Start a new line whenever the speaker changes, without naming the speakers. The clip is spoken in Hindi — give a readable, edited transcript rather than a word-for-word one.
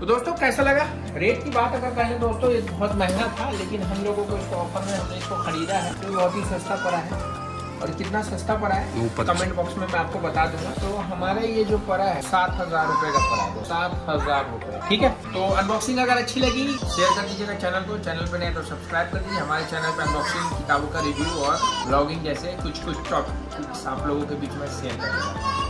तो दोस्तों कैसा लगा? रेट की बात अगर कहें दोस्तों ये बहुत महंगा था, लेकिन हम लोगों को इसको ऑफर में हमने इसको खरीदा है तो बहुत ही सस्ता पड़ा है। और कितना सस्ता पड़ा है कमेंट बॉक्स में मैं आपको बता दूंगा। तो हमारा ये जो पड़ा है 7,000 रुपए का पड़ा है, 7,000 रुपए। ठीक है, तो अनबॉक्सिंग अगर अच्छी लगी शेयर कर दीजिएगा चैनल को, चैनल पे नहीं तो सब्सक्राइब कर दीजिए। हमारे चैनल पे अनबॉक्सिंग, किताबों का रिव्यू और ब्लॉगिंग जैसे कुछ टॉपिक्स आप लोगों के बीच में शेयर करेंगे।